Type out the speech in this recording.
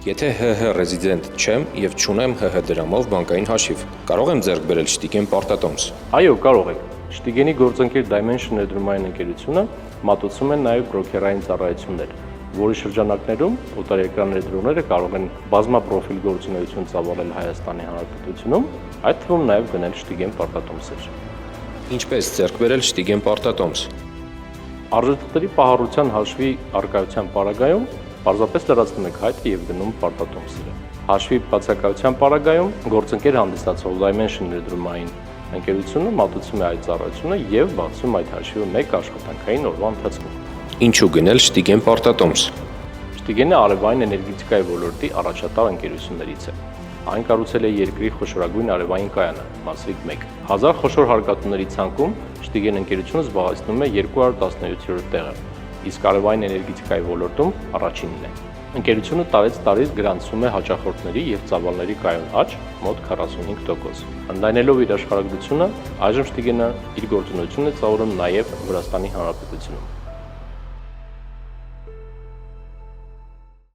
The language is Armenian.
Եթե ՀՀ ռեզիդենտ չեմ եւ չունեմ ՀՀ դրամով բանկային հաշիվ, կարող եմ ձեռք բերել Շտիգեն պարտատոմս։ Այո, կարող եք։ Շտիգենի գործընկեր Dimension ներդրումային ընկերությունը մատուցում է նաև բրոքերային ծառայություններ, որի շրջանակներում օտարերկրյա ներդրողները կարող են բազմապրոֆիլ գործունեություն ծավալել Հայաստանի Հանրապետությունում, այդ թվում նաև գնել Շտիգեն պարտատոմսեր։ Ինչպես ձեռք բերել Շտիգեն պարտատոմս։ Արժեթղթերի պահառության հաշվի առկայության պարագայում պարզապես լրացնում եք հայտը եւ գնում պարտատոմսերը։ Հաշվի բացակայության պարագայում գործընկեր հանդիսացող Dimension ներդրումային ընկերությունը մատուցում է այդ ծառայությունը եւ բացում այդ հաշիվը մեկ աշխատանքային օրվա ընթացքում։ Ինչու գնել Շտիգեն պարտատոմս։ Շտիգենը արևային էներգետիկայի ոլորտի առաջատար ընկերություններից է։ Այն կառուցել է երկրի խոշորագույն արևային կայանը, Մասրիկ 1։ 1000 խոշոր հարկատուների ցանկում Շտիգեն ընկերությունը զբաղեցնում է 217-րդ տեղը, իսկ արևային էներգետիկայի ոլորտում առաջինն է։ Ընկերությունը տարեց տարի գրանցում է հաճախորդների եւ ծավալների կայուն աճ մոտ 45%։ Ընդլայնելով իր աշխարհագրությունը, այժմ Շտիգենը իր գործունեությունն է ծավալում նաեւ Վրաստանի Հանրապետությունում։